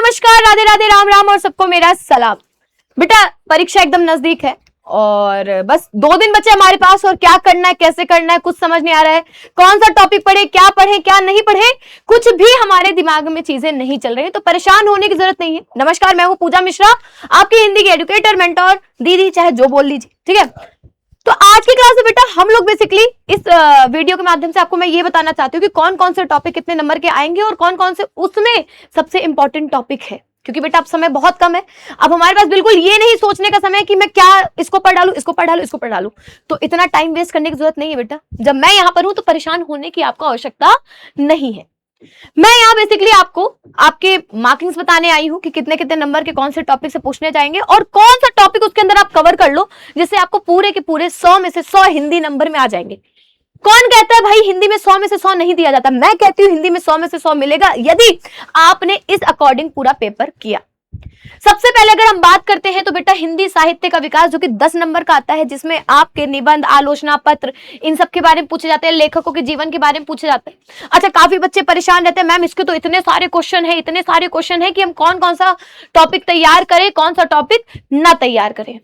नमस्कार, राधे राधे, राम राम और सबको मेरा सलाम। बेटा परीक्षा एकदम नजदीक है और बस 2 दिन बचे हमारे पास और क्या करना है, कैसे करना है, कुछ समझ नहीं आ रहा है। कौन सा टॉपिक पढ़े, क्या नहीं पढ़े, कुछ भी हमारे दिमाग में चीजें नहीं चल रही है। तो परेशान होने की जरूरत नहीं है। नमस्कार, मैं हूं पूजा मिश्रा, आपकी हिंदी की एजुकेटर, मेंटोर, दीदी, चाहे जो बोल लीजिए, ठीक है। तो आज की क्लास में बेटा हम लोग बेसिकली इस वीडियो के माध्यम से आपको मैं ये बताना चाहती हूँ कि कौन कौन से टॉपिक कितने नंबर के आएंगे और कौन कौन से उसमें सबसे इंपॉर्टेंट टॉपिक है। क्योंकि बेटा अब समय बहुत कम है, अब हमारे पास बिल्कुल ये नहीं सोचने का समय है कि मैं क्या इसको पढ़ डालू, इसको पढ़ डालू, इसको पढ़ डालू। तो इतना टाइम वेस्ट करने की जरूरत नहीं है बेटा। जब मैं यहाँ पर हूं तो परेशान होने की आपको आवश्यकता नहीं है। मैं यहाँ बेसिकली आपको आपके मार्किंग्स बताने आई हूँ कि कितने कितने नंबर के कौन से टॉपिक से पूछने जाएंगे और कौन सा टॉपिक उसके अंदर आप कवर कर लो जिससे आपको पूरे के पूरे 100 में से 100 हिंदी नंबर में आ जाएंगे। कौन कहता है भाई हिंदी में 100 में से 100 नहीं दिया जाता? मैं कहती हूँ हिंदी में 100 में से 100 मिलेगा यदि आपने इस अकॉर्डिंग पूरा पेपर किया। सबसे पहले अगर हम बात करते हैं तो बेटा हिंदी साहित्य का विकास जो कि 10 नंबर का आता है, जिसमें आपके निबंध, आलोचना पत्र, इन सब के बारे में पूछे जाते हैं, लेखकों के जीवन के बारे में पूछे जाते हैं। अच्छा, काफी बच्चे परेशान रहते हैं, मैम इसके तो इतने सारे क्वेश्चन है कि हम कौन कौन सा टॉपिक तैयार करें, कौन सा टॉपिक ना तैयार करें।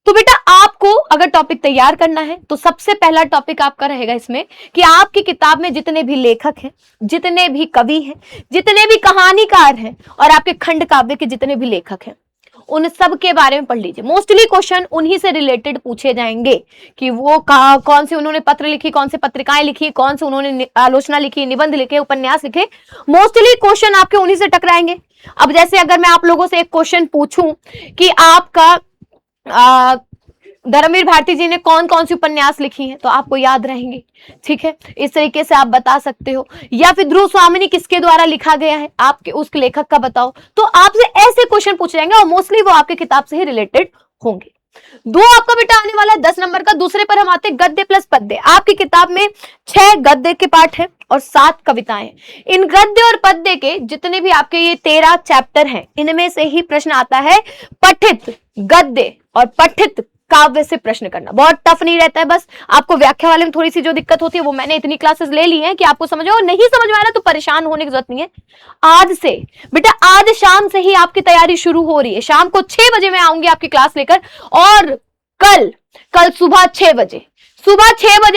तो बेटा आपको अगर टॉपिक तैयार करना है तो सबसे पहला टॉपिक आपका रहेगा इसमें कि आपकी किताब में जितने भी लेखक हैं, जितने भी कवि हैं, जितने भी कहानीकार हैं और आपके खंड काव्य के जितने भी लेखक हैं, उन सब के बारे में पढ़ लीजिए। मोस्टली क्वेश्चन उन्हीं से रिलेटेड पूछे जाएंगे कि वो कौन से उन्होंने पत्र लिखी, कौन से पत्रिकाएं लिखी, कौन से उन्होंने आलोचना लिखी, निबंध लिखे, उपन्यास लिखे। मोस्टली क्वेश्चन आपके उन्हीं से टकराएंगे। अब जैसे अगर मैं आप लोगों से एक क्वेश्चन पूछूं कि आपका धर्मवीर भारती जी ने कौन कौन सी उपन्यास लिखी हैं तो आपको याद रहेंगे, ठीक है। इस तरीके से आप बता सकते हो। या फिर ध्रुव स्वामिनी किसके द्वारा लिखा गया है, आपके उस लेखक का बताओ। तो आपसे ऐसे क्वेश्चन पूछे जाएंगे और मोस्टली वो आपके किताब से ही रिलेटेड होंगे। दो आपका बेटा आने वाला है 10 नंबर का। दूसरे पर हम आते हैं गद्य प्लस पद्य। आपकी किताब में 6 गद्य के पाठ हैं और 7 कविताएं। इन गद्य और पद्य के जितने भी आपके ये 13 चैप्टर हैं, इनमें से ही प्रश्न आता है पठित गद्य और पठित काव्य से प्रश्न करना। बहुत टफ नहीं रहता है, बस आपको व्याख्या वाले में थोड़ी सी जो दिक्कत होती है वो मैंने इतनी क्लासेस ले ली हैं कि आपको समझ और नहीं समझ में आ रहा तो परेशान होने की जरूरत नहीं है। आज से बेटा, आज शाम से ही आपकी तैयारी शुरू हो रही है। शाम को 6 बजे मैं आऊंगी आपकी क्लास लेकर और कल सुबह 6 बजे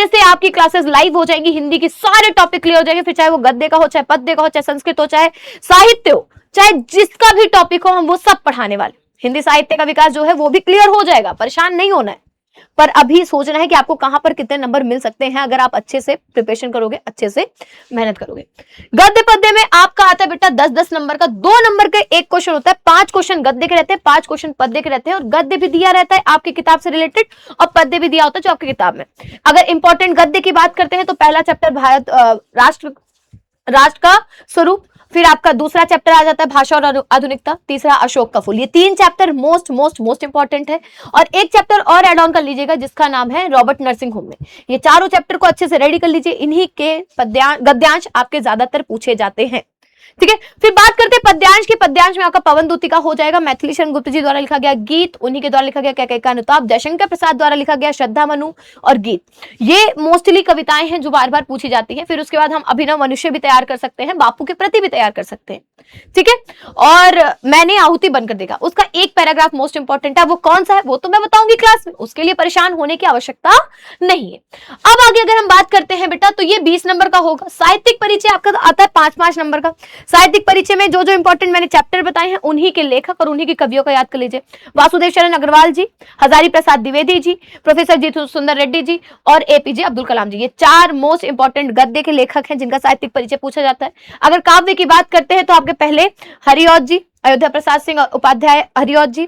से आपकी क्लासेस लाइव हो जाएंगी। हिंदी की सारे टॉपिक क्लियर हो जाएंगे, फिर चाहे वो गद्य का हो, चाहे पद्य का हो, चाहे संस्कृत हो, चाहे साहित्य हो, चाहे जिसका भी टॉपिक हो, हम वो सब पढ़ाने वाले। हिंदी साहित्य का विकास जो है वो भी क्लियर हो जाएगा, परेशान नहीं होना है। पर अभी सोचना है कि आपको कहां पर कितने नंबर मिल सकते हैं अगर आप अच्छे से प्रिपरेशन करोगे, अच्छे से मेहनत करोगे। गद्य पद्य में आपका आता है बेटा 10-10 नंबर का। 2 नंबर का एक क्वेश्चन होता है, 5 क्वेश्चन गद्य के रहते हैं, 5 क्वेश्चन पद्य के रहते हैं। और गद्य भी दिया रहता है आपकी किताब से रिलेटेड और पद्य भी दिया होता है जो आपकी किताब में। अगर इंपॉर्टेंट गद्य की बात करते हैं तो पहला चैप्टर भारत राष्ट्र का स्वरूप, फिर आपका दूसरा चैप्टर आ जाता है भाषा और आधुनिकता, तीसरा अशोक का फूल। ये 3 चैप्टर मोस्ट इंपॉर्टेंट है। और एक चैप्टर और ऐड ऑन कर लीजिएगा जिसका नाम है रॉबर्ट नर्सिंग होम में। ये चारों चैप्टर को अच्छे से रेडी कर लीजिए, इन्हीं के गद्यांश आपके ज्यादातर पूछे जाते हैं, ठीक है। फिर बात करते हैं पद्यांश की। पद्यांश में आपका पवन दूती का हो जाएगा, मैथिली शरण गुप्त जी द्वारा लिखा गया गीत, उन्हीं के द्वारा लिखा गया कैकेयी का अनुताप, जयशंकर प्रसाद द्वारा लिखा गया श्रद्धा मनु और गीत। ये मोस्टली कविताएं हैं जो बार बार पूछी जाती हैं। फिर उसके बाद हम अभिनव मनुष्य भी तैयार कर सकते हैं, बापू के प्रति भी तैयार कर सकते हैं, ठीक है। और मैंने आहुति बनकर देखा, उसका एक पैराग्राफ मोस्ट इंपॉर्टेंट है। वो कौन सा है वो तो मैं बताऊंगी क्लास में, उसके लिए परेशान होने की आवश्यकता नहीं है। अब आगे अगर हम बात करते हैं बेटा तो ये 20 नंबर का होगा। साहित्यिक परिचय आपका आता है 5-5 नंबर का। साहित्यिक परिचय में जो जो इंपॉर्टेंट मैंने चैप्टर बताए हैं उन्हीं के लेखक और उन्हीं के कवियों का याद कर लीजिए। वासुदेव शरण अग्रवाल जी, हजारी प्रसाद द्विवेदी जी, प्रोफेसर जीतू सुंदर रेड्डी जी और एपीजे अब्दुल कलाम जी। ये 4 मोस्ट इंपॉर्टेंट गद्य के लेखक हैं जिनका साहित्यिक परिचय पूछा जाता है। अगर काव्य की बात करते हैं तो आपके पहले हरिऔध जी, अयोध्या प्रसाद सिंह उपाध्याय हरिऔध जी,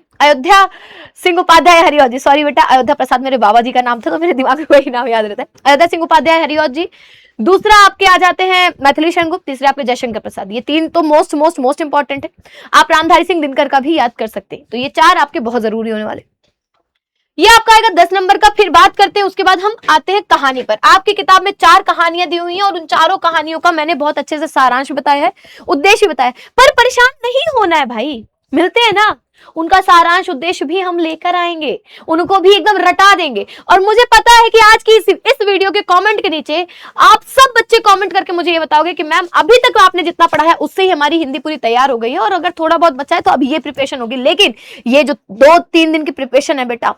सॉरी बेटा, अयोध्या प्रसाद मेरे बाबा जी का नाम था तो मेरे दिमाग में वही नाम याद रहता है, अयोध्या सिंह उपाध्याय हरिऔध जी। दूसरा आपके आ जाते हैं मैथिली शरण गुप्त, तीसरे आपके जयशंकर प्रसाद। ये 3 तो मोस्ट इंपॉर्टेंट है। आप रामधारी सिंह दिनकर का भी याद कर सकते हैं। तो ये 4 आपके बहुत जरूरी होने वाले। ये आपका आएगा 10 नंबर का। फिर बात करते हैं उसके बाद हम आते हैं कहानी पर। आपकी किताब में 4 कहानियां दी हुई हैं और उन चारों कहानियों का मैंने बहुत अच्छे से सारांश बताया है, उद्देश्य बताया है। पर परेशान नहीं होना है भाई, मिलते हैं ना। उनका सारांश उद्देश्य भी हम लेकर आएंगे, उनको भी एकदम रटा देंगे। और मुझे पता है कि आज की इस वीडियो के कमेंट के नीचे आप सब बच्चे कमेंट करके मुझे ये बताओगे कि मैम अभी तक आपने जितना पढ़ा है उससे ही हमारी हिंदी पूरी तैयार हो गई है, और अगर थोड़ा बहुत बचा है तो अभी ये प्रिपरेशन होगी। लेकिन ये जो 2-3 दिन की प्रिपरेशन है बेटा,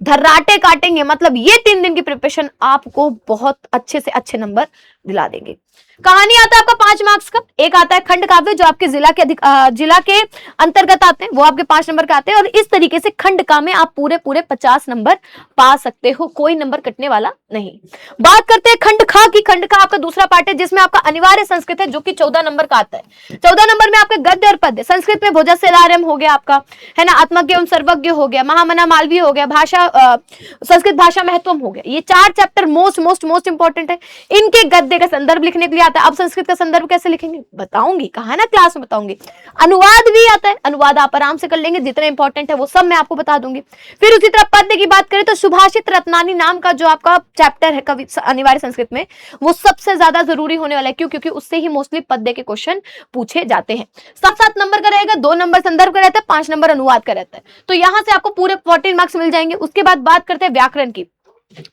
धर्राटे काटेंगे, मतलब ये 3 दिन की प्रिपरेशन आपको बहुत अच्छे से अच्छे नंबर दिला देंगे। कहानी आता है आपका 5 मार्क्स का, एक आता है खंड काव्य जो आपके जिला के अंतर्गत आते हैं, वो आपके 5 नंबर का आते हैं। और इस तरीके से खंड का में आप पूरे 50 नंबर पा सकते हो, कोई नंबर कटने वाला नहीं। बात करते हैं खंड खा की। खंड खा आपका दूसरा पार्ट है जिसमें आपका अनिवार्य संस्कृत है जो कि 14 नंबर का आता है। 14 नंबर में आपके गद्य और पद्य, संस्कृत में भोजस्यलार्यम हो गया आपका, है ना, आत्मज्ञ एवं सर्वज्ञ हो गया, महामना मालवीय हो गया, भाषा संस्कृत भाषा महत्वम हो गया। ये 4 चैप्टर मोस्ट इंपॉर्टेंट है। इनके गद्य का संदर्भ लिखने के लिए आता है। अब संस्कृत का संदर्भ कैसे लिखेंगे बताऊंगी, कहा ना क्लास में बताऊंगी। अनुवाद भी आता है, अनुवाद आप आराम से कर लेंगे, जितना इंपॉर्टेंट है वो सब मैं आपको बता दूंगी। फिर उसी तरह पद्य की बात करें तो सुभाषित रत्नानी नाम का जो आपका चैप्टर है कवि अनिवार्य संस्कृत में, वो सबसे ज्यादा जरूरी होने वाला है। क्यों? क्योंकि उससे ही मोस्टली पद्य के क्वेश्चन पूछे जाते हैं। 7 नंबर का रहेगा, 2 नंबर संदर्भ का रहता है, 5 नंबर अनुवाद का रहता है। तो यहां से आपको पूरे 14 मार्क्स मिल जाएंगे। उसके बाद बात करते हैं व्याकरण की।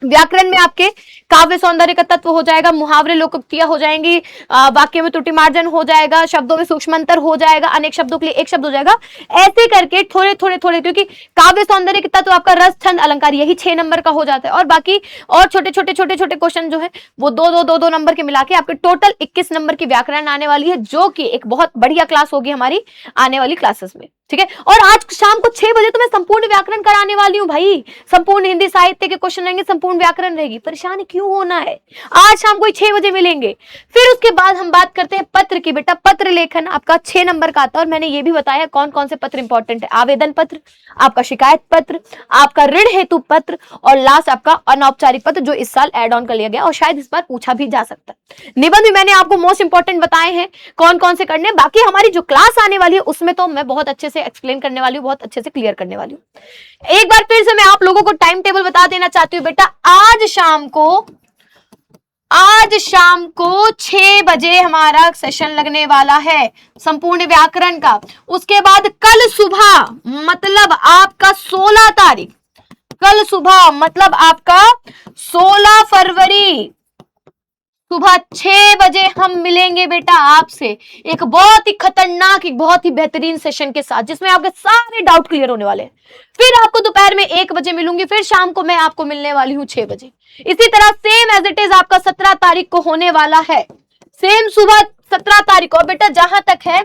व्याकरण में आपके काव्य सौंदर्य का तत्व हो जाएगा, मुहावरे लोकोक्तियां हो जाएंगी, वाक्य में त्रुटि मार्जन हो जाएगा, शब्दों में सूक्ष्मांतर हो जाएगा, अनेक शब्दों के लिए एक शब्द हो जाएगा। ऐसे करके थोड़े थोड़े, क्योंकि काव्य सौंदर्य का तत्व आपका रस छंद अलंकार यही 6 नंबर का हो जाता है। और बाकी और छोटे क्वेश्चन जो है वो 2 नंबर के मिला के आपके टोटल 21 नंबर की व्याकरण आने वाली है, जो कि एक बहुत बढ़िया क्लास होगी हमारी आने वाली क्लासेस में। ठीक है, और आज शाम को 6 बजे तो मैं संपूर्ण व्याकरण कराने वाली हूँ भाई। संपूर्ण हिंदी साहित्य के क्वेश्चन रहेंगे, संपूर्ण व्याकरण रहेगी। परेशान क्यों होना है, आज शाम को 6 बजे मिलेंगे। फिर उसके बाद हम बात करते हैं पत्र की। बेटा पत्र लेखन आपका 6 नंबर का आता है, और मैंने ये भी बताया कौन कौन से पत्र इंपॉर्टेंट है। आवेदन पत्र, आपका शिकायत पत्र, आपका ऋण हेतु पत्र, और लास्ट आपका अनौपचारिक पत्र जो इस साल एड ऑन कर लिया गया और शायद इस बार पूछा भी जा सकता है। निबंध भी मैंने आपको मोस्ट इंपॉर्टेंट बताए हैं कौन कौन से करने। बाकी हमारी जो क्लास आने वाली है उसमें तो मैं बहुत अच्छे से एक्सप्लेन करने वाली हूँ, बहुत अच्छे से क्लियर करने वाली हूँ। एक बार फिर से मैं आप लोगों को टाइम टेबल बता देना चाहती हूँ बेटा। आज शाम को 6 बजे हमारा सेशन लगने वाला है संपूर्ण व्याकरण का। उसके बाद कल सुबह मतलब आपका 16 तारीख, कल सुबह मतलब आपका 16 फरवरी सुबह 6 बजे हम मिलेंगे बेटा आपसे एक बहुत ही खतरनाक, एक बहुत ही बेहतरीन सेशन के साथ, जिसमें आपके सारे डाउट क्लियर होने वाले हैं। फिर आपको दोपहर में 1 बजे मिलूंगी, फिर शाम को मैं आपको मिलने वाली हूं 6 बजे। इसी तरह सेम एज इट इज आपका 17 तारीख को होने वाला है, सेम सुबह 17 तारीख को। बेटा जहां तक है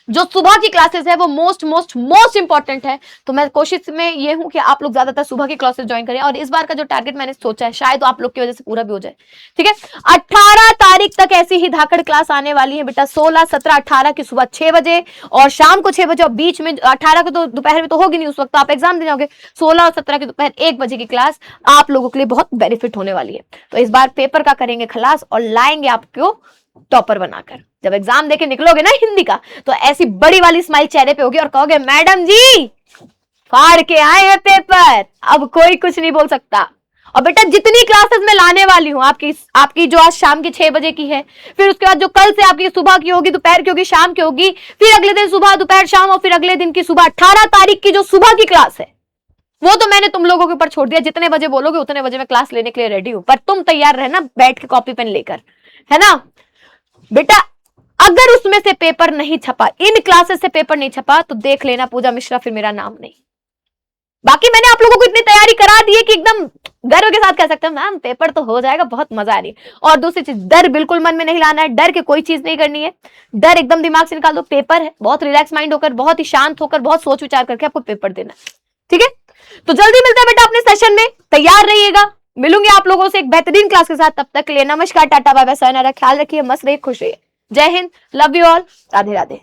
जो सुबह की क्लासेस है वो मोस्ट इंपॉर्टेंट है, तो मैं कोशिश में ये हूं कि आप लोग ज्यादातर सुबह की क्लासेस ज्वाइन करें। और इस बार का जो टारगेट मैंने सोचा है शायद आप लोग की वजह से पूरा भी हो जाए। ठीक है, 18 तारीख तक ऐसी ही धाकड़ क्लास आने वाली है बेटा, 16, 17, 18 की सुबह 6 बजे और शाम को 6 बजे। और बीच में 18 को तो दोपहर में तो होगी नहीं, उस वक्त आप एग्जाम देने होगे। 16 और 17 की दोपहर 1 बजे की क्लास आप लोगों के लिए बहुत बेनिफिट होने वाली है। तो इस बार पेपर का करेंगे खलास और लाएंगे आपको टॉपर बनाकर। जब एग्जाम देके निकलोगे ना हिंदी का, तो ऐसी बड़ी वाली स्माइल चेहरे पे होगी और कहोगे मैडम जी फाड़ के आए हैं पेपर, अब कोई कुछ नहीं बोल सकता। और बेटा जितनी क्लासेस मैं लाने वाली हूँ आपकी जो आज शाम की 6 बजे की है, फिर उसके बाद जो कल से आपकी सुबह की होगी, दोपहर की होगी, शाम की होगी, फिर अगले दिन सुबह दोपहर शाम, और फिर अगले दिन की सुबह 18 तारीख की जो सुबह की क्लास है वो तो मैंने तुम लोगों के ऊपर छोड़ दिया। जितने बजे बोलोगे उतने बजे मैं क्लास लेने के लिए रेडी हूं, पर तुम तैयार रहना बैठ के कॉपी पेन लेकर, है ना बेटा। अगर उसमें से पेपर नहीं छपा, इन क्लासेस से पेपर नहीं छपा, तो देख लेना पूजा मिश्रा फिर मेरा नाम नहीं। बाकी मैंने आप लोगों को इतनी तैयारी करा दी है कि एकदम गर्व के साथ कह सकते हैं मैम पेपर तो हो जाएगा, बहुत मजा आ रही है। और दूसरी चीज, डर बिल्कुल मन में नहीं लाना है, डर के कोई चीज नहीं करनी है, डर एकदम दिमाग से निकाल दो। पेपर है, बहुत रिलैक्स माइंड होकर, बहुत ही शांत होकर, बहुत सोच विचार करके आपको पेपर देना है। ठीक है, तो जल्दी मिलते हैं बेटा अपने सेशन में, तैयार रहिएगा। मिलूंगी आप लोगों से एक बेहतरीन क्लास के साथ, तब तक के लिए नमस्कार, टाटा बाय बाय, sayonara, ख्याल रखिए, मस्त रहिए, खुश रहिए। जय Hind, love you all, Radhe Radhe.